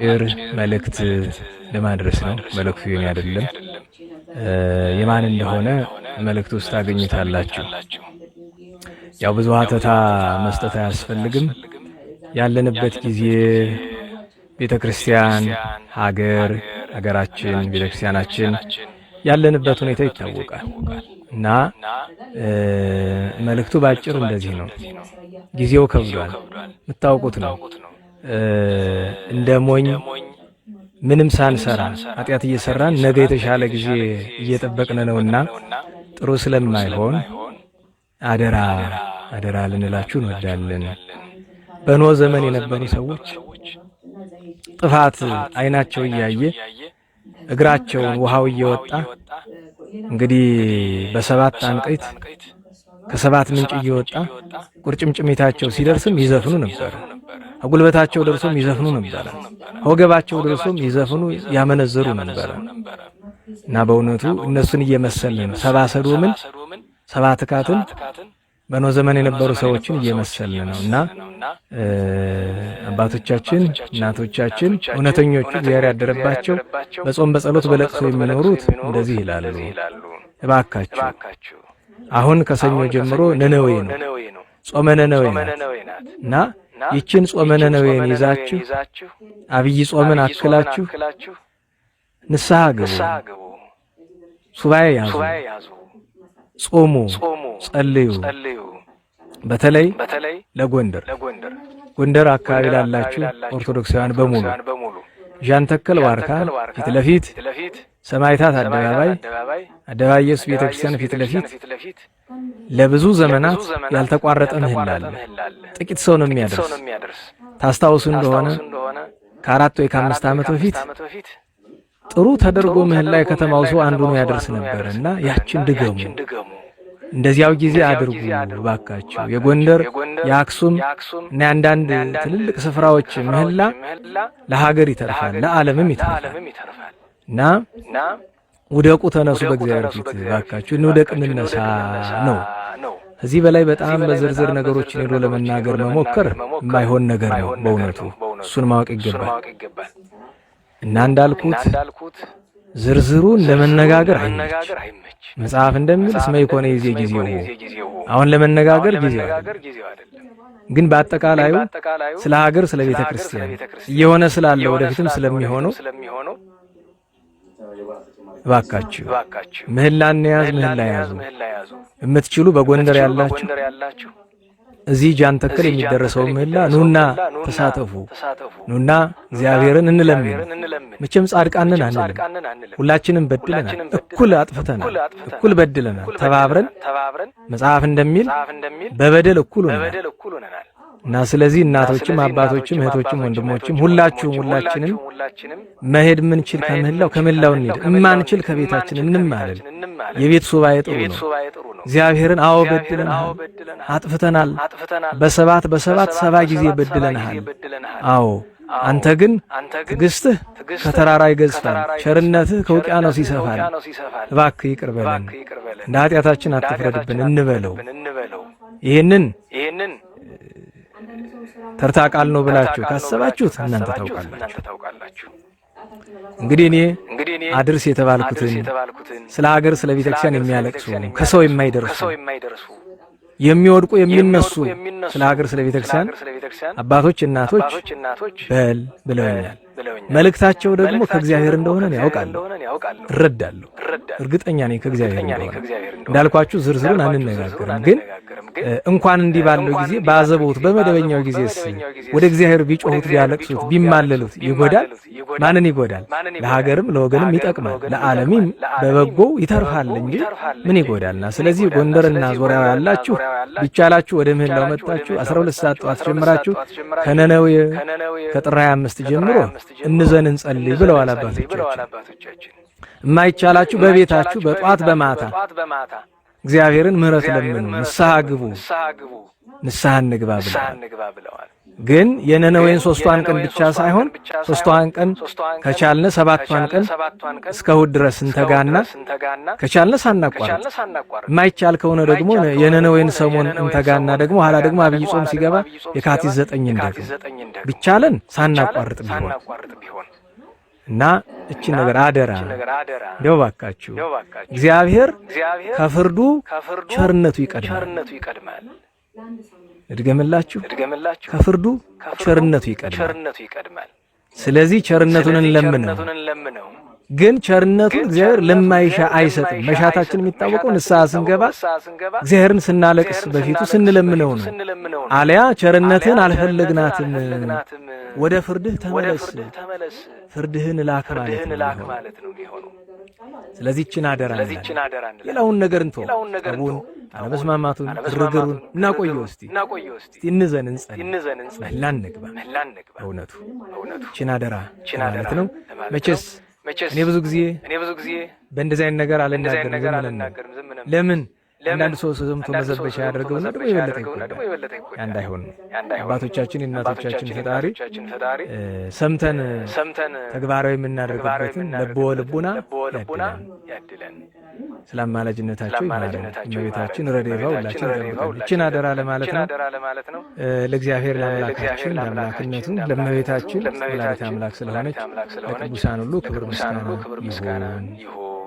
አጭር መልእክት ለማድረስ ነው። መልእክቱ የኔ አይደለም፣ የማን እንደሆነ መልእክቱ ውስጥ ታገኙታላችሁ። ያው ብዙ ሀተታ መስጠት አያስፈልግም። ያለንበት ጊዜ ቤተክርስቲያን፣ ሀገራችን፣ ቤተክርስቲያናችን ያለንበት ሁኔታ ይታወቃል እና መልእክቱ ባጭሩ እንደዚህ ነው። ጊዜው ከብዷል፣ የምታውቁት ነው። እንደ ሞኝ ምንም ሳንሰራ ኃጢአት እየሰራን ነገ የተሻለ ጊዜ እየጠበቅን ነውና ጥሩ ስለማይሆን አደራ ልንላችሁ እንወዳለን። በኖህ ዘመን የነበሩ ሰዎች ጥፋት አይናቸው እያየ እግራቸውን ውሃው እየወጣ እንግዲህ በሰባት አንቀይት ከሰባት ምንጭ እየወጣ ቁርጭምጭሚታቸው ሲደርስም ይዘፍኑ ነበር። አጉልበታቸው ደርሶም ይዘፍኑ ነበር። ወገባቸው ደርሶም ይዘፍኑ ያመነዘሩ ነበር። እና በእውነቱ እነሱን እየመሰልን ሰባ ሰዶምን ሰባ ትካትን በኖህ ዘመን የነበሩ ሰዎችን እየመሰልን ነውና አባቶቻችን እናቶቻችን እውነተኞቹ እግዚአብሔር ያደረባቸው በጾም በጸሎት በለቅሶ የሚኖሩት እንደዚህ ይላሉ። እባካችሁ አሁን ከሰኞ ጀምሮ ነነዌ ነው፣ ጾመ ነነዌ ናት እና ይችን ጾመ ነነዌን ይዛችሁ አብይ ጾምን አክላችሁ ንስሐ ግቡ፣ ሱባኤ ያዙ፣ ጾሙ፣ ጸልዩ። በተለይ ጎንደር አካባቢ ላላችሁ ኦርቶዶክሳውያን በሙሉ ዣንተከል ዋርካ ፊት ለፊት ሰማዕታት አደባባይ ኢየሱስ ቤተክርስቲያን ፊት ለፊት ለብዙ ዘመናት ያልተቋረጠ ምህላ አለ። ጥቂት ሰው ነው የሚያደርስ። ታስታውሱ እንደሆነ ከ4 ወይ ከ5 ዓመት በፊት ጥሩ ተደርጎ ምህላ የከተማው ሰው አንዱ ነው ያደርስ ነበርና ያችን ድገሙ። እንደዚያው ጊዜ አድርጉ ባካችሁ። የጎንደር የአክሱም እና አንዳንድ ትልልቅ ስፍራዎች ምህላ ለሀገር ይተርፋል፣ ለዓለምም ይተርፋል እና ውደቁ፣ ተነሱ፣ በእግዚአብሔር ፊት ባካችሁ እንውደቅ፣ እንነሳ ነው። እዚህ በላይ በጣም በዝርዝር ነገሮችን ሄዶ ለመናገር መሞከር የማይሆን ነገር ነው በእውነቱ። እሱን ማወቅ ይገባል እና እንዳልኩት ዝርዝሩን ለመነጋገር አይመች። መጽሐፍ እንደሚል እስመ ይኮነ ይዜ ጊዜው፣ አሁን ለመነጋገር ጊዜው አይደለም። ግን በአጠቃላዩ ስለ ሀገር፣ ስለ ቤተ ክርስቲያን እየሆነ ስላለ ወደፊትም ስለሚሆነው እባካችሁ ምህላን ያዝ፣ ምህላ ያዙ። የምትችሉ በጎንደር ያላችሁ እዚህ ጃንተከል የሚደረሰው ምህላ ኑና ተሳተፉ። ኑና እግዚአብሔርን እንለምን። መቼም ጻድቃንን አንልም። ሁላችንም በድለናል፣ እኩል አጥፍተናል፣ እኩል በድለናል። ተባብረን መጽሐፍ እንደሚል በበደል እኩል ሆነናል እና ስለዚህ እናቶችም አባቶችም እህቶችም ወንድሞችም ሁላችንም መሄድ ምንችል ከምህላው እንሂድ፣ እማንችል ከቤታችን እንማለል። የቤት ሱባኤ ጥሩ ነው። እግዚአብሔርን አዎ በድለናል፣ አጥፍተናል፣ በሰባት 70 ጊዜ በድለናል። አዎ አንተ ግን ትዕግስትህ ከተራራ ይገዝፋል፣ ቸርነትህ ከውቅያኖስ ይሰፋል። እባክህ ይቅር በለን፣ እንደ ኃጢአታችን አትፍረድብን እንበለው። ይሄንን ተርታ ቃል ነው ብላችሁ ካሰባችሁት እናንተ ታውቃላችሁ። እንግዲህ እኔ አድርስ የተባልኩትን ስለ ሀገር፣ ስለ ቤተክርስቲያን የሚያለቅሱ ከሰው የማይደርሱ የሚወድቁ የሚነሱ ስለ ሀገር፣ ስለ ቤተክርስቲያን አባቶች እናቶች በል ብለውኛል። መልእክታቸው ደግሞ ከእግዚአብሔር እንደሆነ ያውቃለሁ፣ እረዳለሁ፣ እርግጠኛ ነኝ ከእግዚአብሔር እንደሆነ። እንዳልኳችሁ ዝርዝሩን አንነጋገርም፣ ግን እንኳን እንዲህ ባለው ጊዜ ባዘቦት በመደበኛው ጊዜስ ወደ እግዚአብሔር ቢጮሁት ቢያለቅሱት ቢማለሉት ይጎዳል? ማንን ይጎዳል? ለሀገርም ለወገንም ይጠቅማል፣ ለዓለምም በበጎው ይተርፋል እንጂ ምን ይጎዳልና። ስለዚህ ጎንደርና ዙሪያው ያላችሁ ቢቻላችሁ ወደ ምህላው መጣችሁ 12 ሰዓት ጠዋት ጀምራችሁ ከነነዌ ከጥር 25 ጀምሮ እንዘን እንጸልይ ብለዋል አባቶቻችን። የማይቻላችሁ በቤታችሁ በጧት በማታ እግዚአብሔርን ምህረት ለምኑ፣ ንስሐ ግቡ፣ ንስሐ እንግባ ብለዋል። ግን የነነዌን 3ቷን ቀን ብቻ ሳይሆን 3ቷን ቀን ከቻልነ 7ቷን ቀን እስከ እሑድ ድረስ እንተጋና ከቻልነ ሳናቋርጥ የማይቻል ከሆነ ደግሞ የነነዌን ሰሞን እንተጋና ደግሞ ኋላ ደግሞ አብይ ጾም ሲገባ የካቲት 9 እንደገና ቢቻለን ሳናቋርጥ ቢሆን እና እቺ ነገር አደራ እንደው ባካችሁ እግዚአብሔር ከፍርዱ ቸርነቱ ይቀድማል። እድገምላችሁ ከፍርዱ ቸርነቱ ይቀድማል። ስለዚህ ቸርነቱን እንለምነው። ግን ቸርነቱን እግዚአብሔር ለማይሻ አይሰጥም። መሻታችን የሚታወቀው ንስሐ ስንገባ እግዚአብሔርን ስናለቅስ በፊቱ ስንለምነው ነው። አልያ ቸርነትን አልፈለግናትም ወደ ፍርድህ ተመለስ ፍርድህን ላክ ማለት ነው የሚሆነው። ስለዚህ እቺን አደራ ሌላውን ነገር እንተው። አቡን አለመስማማቱን ግርግሩን እናቆየው። እስቲ እንዘን እንጸልይ፣ መላን ንግባ። እውነቱ እቺን አደራ ማለት ነው። መቼስ እኔ ብዙ ጊዜ በእንደዚህ አይነት ነገር አልናገርም። ለምን አንዳንድ ሰው ሰምቶ መዘበቻ ያደርገውና ደግሞ የበለጠ እንዳይሆን አባቶቻችን እናቶቻችን ፈጣሪ ሰምተን ተግባራዊ የምናደርግበትን ልቦ ልቡና ያድለን። ስለማላጅነታቸው ይማረን። እመቤታችን ረድኤቷ ሁላችን ይጠብቀን። እቺን አደራ ለማለት ነው። ለእግዚአብሔር ለአምላካችን ለአምላክነቱ ለእመቤታችን ወላዲተ አምላክ ስለሆነች ለቅዱሳን ሁሉ ክብር ምስጋና ይሁን።